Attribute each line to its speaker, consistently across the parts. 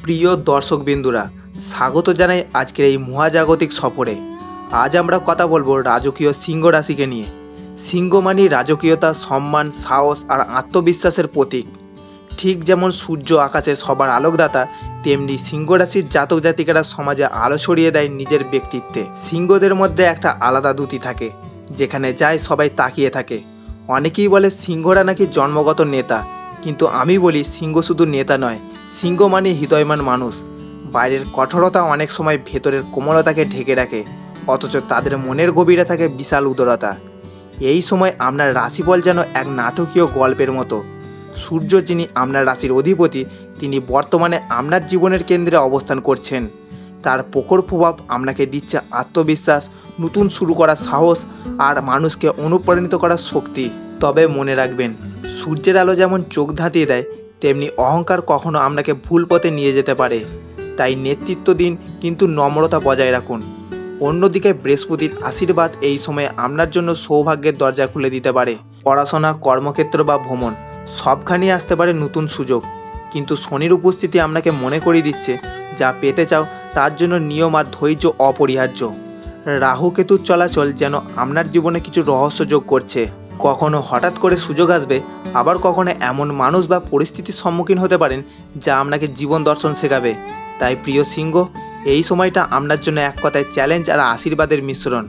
Speaker 1: প্রিয় দর্শকবিন্দুরা, স্বাগত জানাই আজকের এই মহাজাগতিক সফরে। আজ আমরা কথা বলবো রাজকীয় সিংহ রাশিকে নিয়ে। সিংহ মানে রাজকীয়তা, সম্মান, সাহস আর আত্মবিশ্বাসের প্রতীক। ঠিক যেমন সূর্য আকাশে সবার আলোকদাতা, তেমনি সিংহ রাশির জাতক জাতিকারা সমাজে আলো ছড়িয়ে দেয় নিজের ব্যক্তিত্বে। সিংহদের মধ্যে একটা আলাদা দ্যুতি থাকে, যেখানে যায় সবাই তাকিয়ে থাকে। অনেকেই বলে সিংহরা নাকি জন্মগত নেতা, কিন্তু আমি বলি সিংহ শুধু নেতা নয়, সিংহ মানে হৃদয়মান মানুষ। বাইরের কঠোরতা অনেক সময় ভেতরের কোমলতাকে ঢেকে রাখে, অথচ তাদের মনের গভীরে থাকে বিশাল উদারতা। এই সময় আপনার রাশিফল যেন এক নাটকীয় গল্পের মতো। সূর্য, যিনি আপনার রাশির অধিপতি, তিনি বর্তমানে আপনার জীবনের কেন্দ্রে অবস্থান করছেন। তার প্রখর প্রভাব আপনাকে দিচ্ছে আত্মবিশ্বাস, নতুন শুরু করার সাহস আর মানুষকে অনুপ্রাণিত করার শক্তি। তবে মনে রাখবেন, সূর্যের আলো যেমন চোখ ধাঁধিয়ে দেয়, তেমনি অহংকার কখনো আপনাকে ভুল পথে নিয়ে যেতে পারে। তাই নেতৃত্ব দিন, কিন্তু নম্রতা বজায় রাখুন। অন্যদিকে বৃহস্পতির আশীর্বাদ এই সময়ে আপনার জন্য সৌভাগ্যের দরজা খুলে দিতে পারে। পড়াশোনা, কর্মক্ষেত্র বা ভ্রমণ সবখানেই আসতে পারে নতুন সুযোগ। কিন্তু শনির উপস্থিতি আপনাকে মনে করিয়ে দিচ্ছে, যা পেতে চাও তার জন্য নিয়ম আর ধৈর্য অপরিহার্য। রাহু কেতুর চলাচল যেন আপনার জীবনে কিছু রহস্য যোগ করছে। কখনো হঠাৎ করে সুযোগ আসবে, আবার কখনো এমন মানুষ বা পরিস্থিতির সম্মুখীন হতে পারেন যা আপনাকে জীবন দর্শন শেখাবে। তাই প্রিয় সিংহ, এই সময়টা আপনার জন্য এক কথায় চ্যালেঞ্জ আর আশীর্বাদের মিশ্রণ।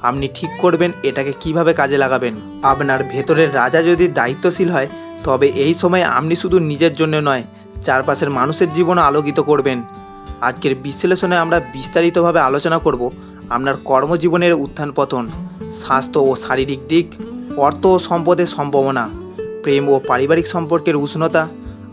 Speaker 1: আপনি ঠিক করবেন এটাকে কিভাবে কাজে লাগাবেন। আপনার ভেতরের রাজা যদি দায়িত্বশীল হয়, তবে এই সময় আপনি শুধু নিজের জন্য নয়, চারপাশের মানুষের জীবনও আলোকিত করবেন। আজকের বিশ্লেষণে আমরা বিস্তারিতভাবে আলোচনা করব আপনার কর্মজীবনের উত্থান পতন, স্বাস্থ্য ও শারীরিক দিক, অর্থ ও সম্পদের সম্ভাবনা, প্রেম ও পারিবারিক সম্পর্কের উষ্ণতা,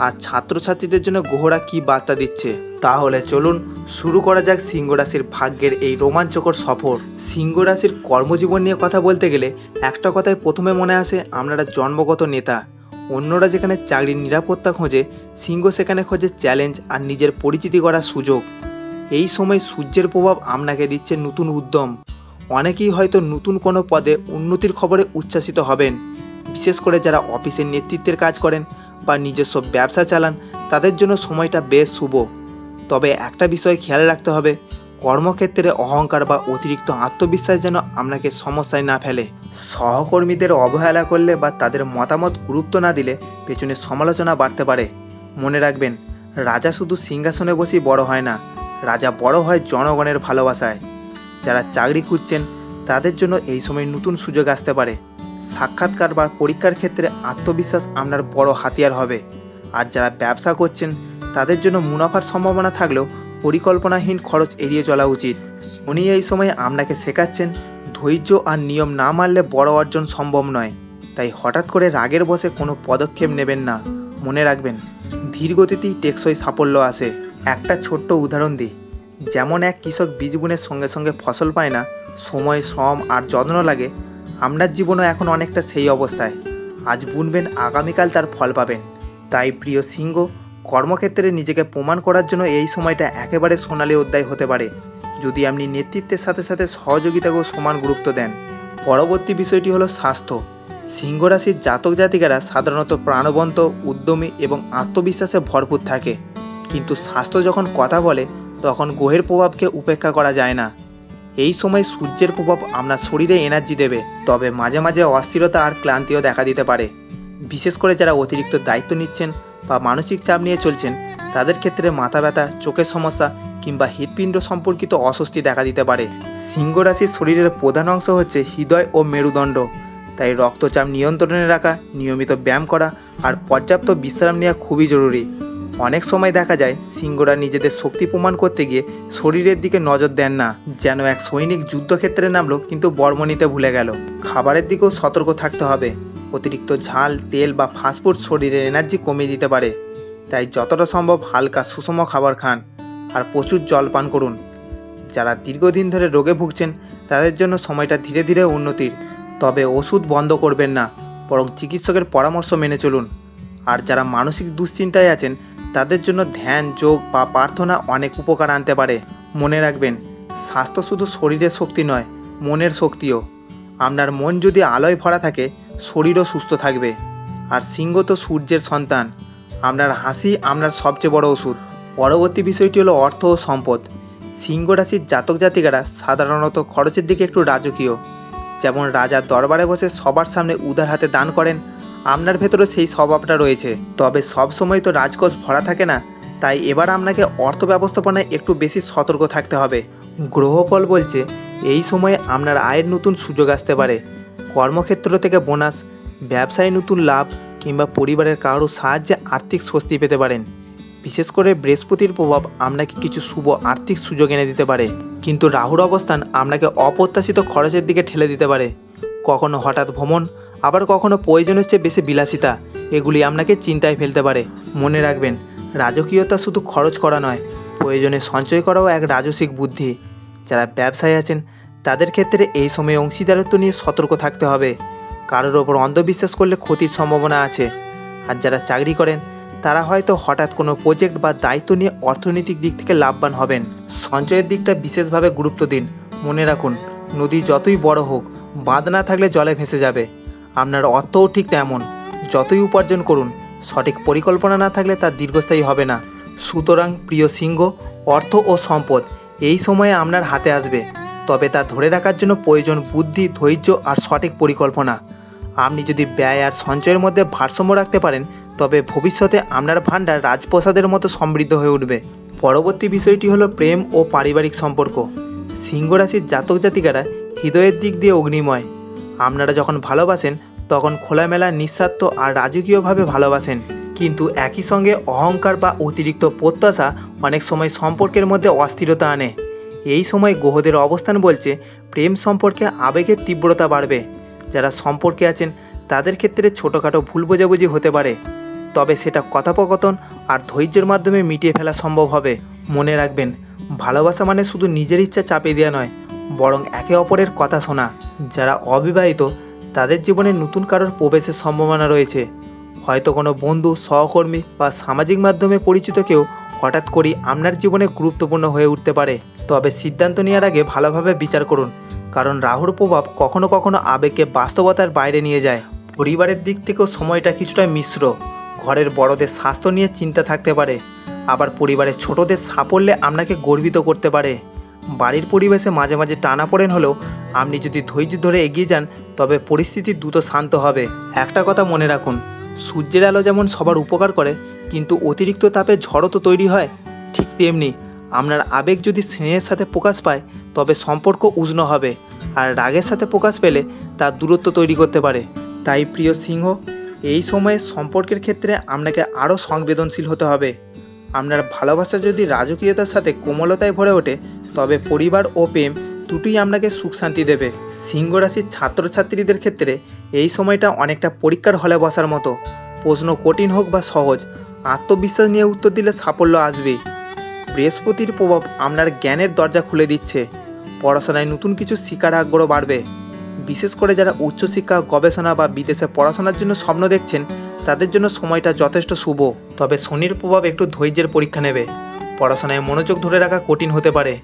Speaker 1: আর ছাত্রছাত্রীদের জন্য গ্রহরা কী বার্তা দিচ্ছে। তাহলে চলুন শুরু করা যাক সিংহ রাশির ভাগ্যের এই রোমাঞ্চকর সফর। সিংহ রাশির কর্মজীবন নিয়ে কথা বলতে গেলে একটা কথাই প্রথমে মনে আসে, আপনারা জন্মগত নেতা। অন্যরা যেখানে চাকরির নিরাপত্তা খোঁজে, সিংহ সেখানে খোঁজে চ্যালেঞ্জ আর নিজের পরিচিতি করার সুযোগ। এই সময় সূর্যের প্রভাব আপনাকে দিচ্ছে নতুন উদ্যম। অনেকেই হয়তো নতুন কোনো পদে উন্নতির খবরে উচ্ছ্বাসিত হবেন। বিশেষ করে যারা অফিসের নেতৃত্বের কাজ করেন বা নিজস্ব ব্যবসা চালান, তাদের জন্য সময়টা বেশ শুভ। তবে একটা বিষয় খেয়াল রাখতে হবে, কর্মক্ষেত্রে অহংকার বা অতিরিক্ত আত্মবিশ্বাস যেন আপনাকে সমস্যায় না ফেলে। সহকর্মীদের অবহেলা করলে বা তাদের মতামত গুরুত্ব না দিলে পেছনে সমালোচনা বাড়তে পারে। মনে রাখবেন, রাজা শুধু সিংহাসনে বসেই বড় হয় না, রাজা বড় হয় জনগণের ভালোবাসায়। যারা চাকরি খুঁজছেন, তাদের জন্য এই সময় নতুন সুযোগ আসতে পারে। সাক্ষাৎকার বা পরীক্ষার ক্ষেত্রে আত্মবিশ্বাস আপনার বড় হাতিয়ার হবে। আর যারা ব্যবসা করছেন, তাদের জন্য মুনাফার সম্ভাবনা থাকলেও পরিকল্পনাহীন খরচ এড়িয়ে চলা উচিত। উনি এই সময় আপনাকে শেখাচ্ছেন, ধৈর্য আর নিয়ম না মানলে বড় অর্জন সম্ভব নয়। তাই হঠাৎ করে রাগের বশে কোনো পদক্ষেপ নেবেন না। মনে রাখবেন, ধীর গতিতেই টেকসই সাফল্য আসে। একটা ছোট্ট উদাহরণ দিই, যেমন এক কৃষক বীজ বুনের সঙ্গে সঙ্গে ফসল পায় না, সময়, শ্রম আর যত্ন লাগে, আপনার জীবনও এখন অনেকটা সেই অবস্থায়। আজ বুনবেন, আগামীকাল তার ফল পাবেন। তাই প্রিয় সিংহ, কর্মক্ষেত্রে নিজেকে প্রমাণ করার জন্য এই সময়টা একেবারে সোনালী অধ্যায় হতে পারে, যদি আপনি নেতৃত্বের সাথে সাথে সহযোগিতাকেও সমান গুরুত্ব দেন। পরবর্তী বিষয়টি হলো স্বাস্থ্য। সিংহ রাশির জাতক জাতিকারা সাধারণত প্রাণবন্ত, উদ্যমী এবং আত্মবিশ্বাসে ভরপুর থাকে। কিন্তু স্বাস্থ্য যখন কথা বলে, তখন গ্রহের প্রভাবকে উপেক্ষা করা যায় না। এই সময় সূর্যের প্রভাব আপনার শরীরে এনার্জি দেবে, তবে মাঝে মাঝে অস্থিরতা আর ক্লান্তিও দেখা দিতে পারে। বিশেষ করে যারা অতিরিক্ত দায়িত্ব নিচ্ছেন বা মানসিক চাপ নিয়ে চলছেন, তাদের ক্ষেত্রে মাথা ব্যথা, চোখের সমস্যা কিংবা হৃৎপিণ্ড সম্পর্কিত অস্বস্তি দেখা দিতে পারে। সিংহ রাশির শরীরের প্রধান অংশ হচ্ছে হৃদয় ও মেরুদণ্ড। তাই রক্তচাপ নিয়ন্ত্রণে রাখা, নিয়মিত ব্যায়াম করা আর পর্যাপ্ত বিশ্রাম নেওয়া খুবই জরুরি। অনেক সময় দেখা যায় সিংহরা নিজেদের শক্তি প্রমাণ করতে গিয়ে শরীরের দিকে নজর দেন না, যেন এক সৈনিক যুদ্ধক্ষেত্রে নামলো কিন্তু বর্ম নিতে ভুলে গেল। খাবারের দিকেও সতর্ক থাকতে হবে। অতিরিক্ত ঝাল, তেল বা ফাস্টফুড শরীরের এনার্জি কমিয়ে দিতে পারে। তাই যতটা সম্ভব হালকা সুষম খাবার খান আর প্রচুর জল পান করুন। যারা দীর্ঘদিন ধরে রোগে ভুগছেন, তাদের জন্য সময়টা ধীরে ধীরে উন্নতির। তবে ওষুধ বন্ধ করবেন না, বরং চিকিৎসকের পরামর্শ মেনে চলুন। আর যারা মানসিক দুশ্চিন্তায় আছেন, তাদের জন্য ধ্যান, যোগ বা প্রার্থনা অনেক উপকার আনতে পারে। মনে রাখবেন, স্বাস্থ্য শুধু শরীরের শক্তি নয়, মনের শক্তিও। আপনার মন যদি আলোয় ভরা থাকে, শরীরও সুস্থ থাকবে। আর সিংহ তো সূর্যের সন্তান, আপনার হাসি আপনার সবচেয়ে বড় ওষুধ। পরবর্তী বিষয়টি হলো অর্থ ও সম্পদ। সিংহ রাশির জাতক জাতিকারা সাধারণত খরচের দিকে একটু রাজকীয়। যেমন রাজার দরবারে বসে সবার সামনে উদার হাতে দান করেন, আপনার ভেতরে সেই স্বভাবটা রয়েছে। তবে সব সময় তো রাজকোষ ভরা থাকে না, তাই এবার আপনাকে অর্থ ব্যবস্থাপনায় একটু বেশি সতর্ক থাকতে হবে। গ্রহফল বলছে এই সময়ে আপনার আয়ের নতুন সুযোগ আসতে পারে। কর্মক্ষেত্র থেকে বোনাস, ব্যবসায় নতুন লাভ কিংবা পরিবারের কারোর সাহায্যে আর্থিক স্বস্তি পেতে পারেন। বিশেষ করে বৃহস্পতির প্রভাব আপনাকে কিছু শুভ আর্থিক সুযোগ এনে দিতে পারে, কিন্তু রাহুর অবস্থান আপনাকে অপ্রত্যাশিত খরচের দিকে ঠেলে দিতে পারে। কখনো হঠাৎ ভ্রমণ, আবার কখনো প্রয়োজনের চেয়ে বেশি বিলাসিতা, এগুলি আপনাকে চিন্তায় ফেলতে পারে। মনে রাখবেন, রাজকীয়তা শুধু খরচ করা নয়, প্রয়োজনে সঞ্চয় করাও এক রাজসিক বুদ্ধি। যারা ব্যবসায় আছেন তাদের ক্ষেত্রে এই সময়ে অংশীদারত্ব নিয়ে সতর্ক থাকতে হবে। কারোর ওপর অন্ধবিশ্বাস করলে ক্ষতির সম্ভাবনা আছে। আর যারা চাকরি করেন তারা হয়তো হঠাৎ কোনো প্রজেক্ট বা দায়িত্ব নিয়ে অর্থনৈতিক দিক থেকে লাভবান হবেন। সঞ্চয়ের দিকটা বিশেষভাবে গুরুত্ব দিন। মনে রাখুন, নদী যতই বড় হোক, বাঁধ না থাকলে জলে ভেসে যাবে। আপনার অর্থও ঠিক তেমন, যতই উপার্জন করুন, সঠিক পরিকল্পনা না থাকলে তা দীর্ঘস্থায়ী হবে না। সুতরাং প্রিয় সিংহ, অর্থ ও সম্পদ এই সময়ে আপনার হাতে আসবে, তবে তা ধরে রাখার জন্য প্রয়োজন বুদ্ধি, ধৈর্য আর সঠিক পরিকল্পনা। আপনি যদি ব্যয় আর সঞ্চয়ের মধ্যে ভারসাম্য রাখতে পারেন, তবে ভবিষ্যতে আপনার ভাণ্ডার রাজপ্রাসাদের মতো সমৃদ্ধ হয়ে উঠবে। পরবর্তী বিষয়টি হলো প্রেম ও পারিবারিক সম্পর্ক। সিংহ রাশির জাতক জাতিকারা হৃদয়ের দিক দিয়ে অগ্নিময়। আপনারা যখন ভালোবাসেন তখন খোলামেলা, নিঃস্বার্থ আর রাজকীয়ভাবে ভালোবাসেন, কিন্তু একই সঙ্গে অহংকার বা অতিরিক্ত প্রত্যাশা অনেক সময় সম্পর্কের মধ্যে অস্থিরতা আনে। এই সময় গ্রহদের অবস্থান বলছে প্রেম সম্পর্কে আবেগের তীব্রতা বাড়বে। যারা সম্পর্কে আছেন তাদের ক্ষেত্রে ছোটোখাটো ভুল বোঝাবুঝি হতে পারে, তবে সেটা কথোপকথন আর ধৈর্যের মাধ্যমে মিটিয়ে ফেলা সম্ভব হবে। মনে রাখবেন, ভালোবাসা মানে শুধু নিজের ইচ্ছা চাপিয়ে দেওয়া নয়, বরং একে অপরের কথা শোনা। যারা অবিবাহিত তাদের জীবনে নতুন কারোর প্রবেশের সম্ভাবনা রয়েছে। হয়তো কোনো বন্ধু, সহকর্মী বা সামাজিক মাধ্যমে পরিচিত কেউ হঠাৎ করেই আপনার জীবনে গুরুত্বপূর্ণ হয়ে উঠতে পারে। তবে সিদ্ধান্ত নেওয়ার আগে ভালোভাবে বিচার করুন, কারণ রাহুর প্রভাব কখনো কখনো আবেগকে বাস্তবতার বাইরে নিয়ে যায়। পরিবারের দিক থেকেও সময়টা কিছুটা মিশ্র। ঘরের বড়দের স্বাস্থ্য নিয়ে চিন্তা থাকতে পারে, আবার পরিবারের ছোটদের সাফল্যে আপনাকে গর্বিত করতে পারে। বাড়ির পরিবেশে মাঝে মাঝে টানাপোড়েন হলেও আপনি যদি ধৈর্য ধরে এগিয়ে যান, তবে পরিস্থিতি দ্রুত শান্ত হবে। একটা কথা মনে রাখুন, সূর্যের আলো যেমন সবার উপকার করে, কিন্তু অতিরিক্ত তাপে ঝড়ও তো তৈরি হয়। ঠিক তেমনি আপনার আবেগ যদি স্নেহের সাথে প্রকাশ পায়, তবে সম্পর্ক উষ্ণ হবে, আর রাগের সাথে প্রকাশ পেলে তা দূরত্ব তৈরি করতে পারে। তাই প্রিয় সিংহ, এই সময়ে সম্পর্কের ক্ষেত্রে আপনাকে আরও সংবেদনশীল হতে হবে। আপনার ভালোবাসা যদি রাজকীয়তার সাথে কোমলতায় ভরে ওঠে, তবে পরিবার ও প্রেম দুটোই আপনাকে সুখ শান্তি দেবে। সিংহ রাশির ছাত্রছাত্রীদের ক্ষেত্রে এই সময়টা অনেকটা পরীক্ষার হলে বসার মতো। প্রশ্ন কঠিন হোক বা সহজ, আত্মবিশ্বাস নিয়ে উত্তর দিলে সাফল্য আসবেই। বৃহস্পতির প্রভাব আপনার জ্ঞানের দরজা খুলে দিচ্ছে। পড়াশোনায় নতুন কিছু শেখার আগ্রহ বাড়বে। বিশেষ করে যারা উচ্চশিক্ষা, গবেষণা বা বিদেশে পড়াশোনার জন্য স্বপ্ন দেখছেন, তাদের জন্য সময়টা যথেষ্ট শুভ। তবে শনির প্রভাব একটু ধৈর্যের পরীক্ষা নেবে। পড়াশোনায় মনোযোগ ধরে রাখা কঠিন হতে পারে,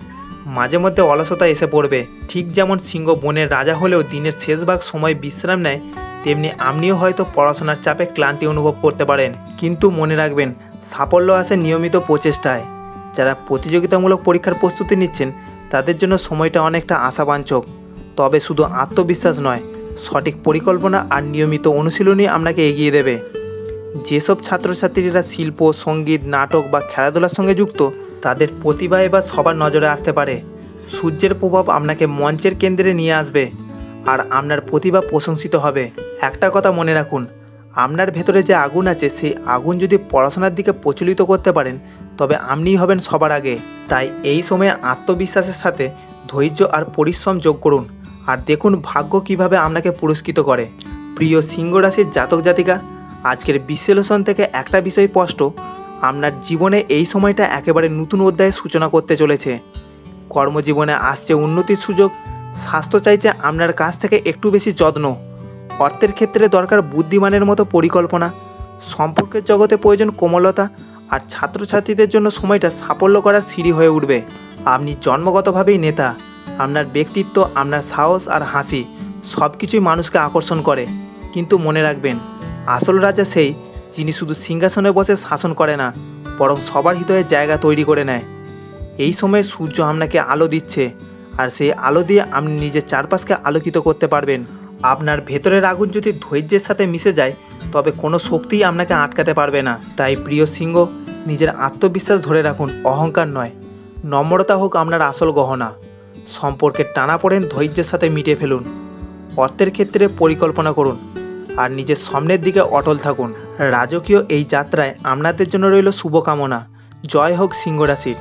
Speaker 1: মাঝে মধ্যে অলসতা এসে পড়বে। ঠিক যেমন সিংহ বনের রাজা হলেও দিনের শেষ ভাগ সময় বিশ্রাম নেয়, তেমনি আপনিও হয়তো পড়াশোনার চাপে ক্লান্তি অনুভব করতে পারেন। কিন্তু মনে রাখবেন, সাফল্য আসে নিয়মিত প্রচেষ্টায়। যারা প্রতিযোগিতামূলক পরীক্ষার প্রস্তুতি নিচ্ছেন তাদের জন্য সময়টা অনেকটা আশাবাঞ্ছক। তবে শুধু আত্মবিশ্বাস নয়, সঠিক পরিকল্পনা আর নিয়মিত অনুশীলনই আপনাকে এগিয়ে দেবে। যেসব ছাত্রছাত্রীরা শিল্প, সঙ্গীত, নাটক বা খেলাধুলার সঙ্গে যুক্ত, তাদের প্রতিভা এবার সবার নজরে আসতে পারে। সূর্যের প্রভাব আপনাকে মঞ্চের কেন্দ্রে নিয়ে আসবে, আর আপনার প্রতিভা প্রশংসিত হবে। একটা কথা মনে রাখুন, আপনার ভেতরে যে আগুন আছে, সেই আগুন যদি পড়াশোনার দিকে প্রচলিত করতে পারেন, তবে আপনিই হবেন সবার আগে। তাই এই সময়ে আত্মবিশ্বাসের সাথে ধৈর্য আর পরিশ্রম যোগ করুন, আর দেখুন ভাগ্য কিভাবে আপনাকে পুরস্কৃত করে। প্রিয় সিংহ রাশির জাতক জাতিকা, আজকের বিশ্লেষণ থেকে একটা বিষয় স্পষ্ট, আপনার জীবনে এই সময়টা একেবারে নতুন অধ্যায়ের সূচনা করতে চলেছে। কর্মজীবনে আসছে উন্নতির সুযোগ, স্বাস্থ্য চাইছে আপনার কাছ থেকে একটু বেশি যত্ন, অর্থের ক্ষেত্রে দরকার বুদ্ধিমানের মতো পরিকল্পনা, সম্পর্কের জগতে প্রয়োজন কোমলতা, আর ছাত্রছাত্রীদের জন্য সময়টা সাফল্য করার সিঁড়ি হয়ে উঠবে। আপনি জন্মগতভাবেই নেতা। আপনার ব্যক্তিত্ব, আপনার সাহস আর হাসি সব কিছুই মানুষকে আকর্ষণ করে। কিন্তু মনে রাখবেন, আসল রাজা সেই যিনি শুধু সিংহাসনে বসে শাসন করে না, বরং সবার হৃদয়ে জায়গা তৈরি করে নেয়। এই সময় সূর্য আপনাকে আলো দিচ্ছে, আর সেই আলো দিয়ে আপনি নিজের চারপাশকে আলোকিত করতে পারবেন। আপনার ভেতরের আগুন যদি ধৈর্যের সাথে মিশে যায়, তবে কোনো শক্তিই আপনাকে আটকাতে পারবে না। তাই প্রিয় সিংহ, নিজের আত্মবিশ্বাস ধরে রাখুন, অহংকার নয়। নম্রতা হোক আপনার আসল গহনা। সম্পর্কের টানাপোড়েন ধৈর্যের সাথে মিটিয়ে ফেলুন। অর্থের ক্ষেত্রে পরিকল্পনা করুন, আর নিজের স্বপ্নের দিকে অটল থাকুন। রাজকীয় এই যাত্রায় আপনাদের জন্য রইল শুভকামনা। জয় হোক সিংহ রাশির।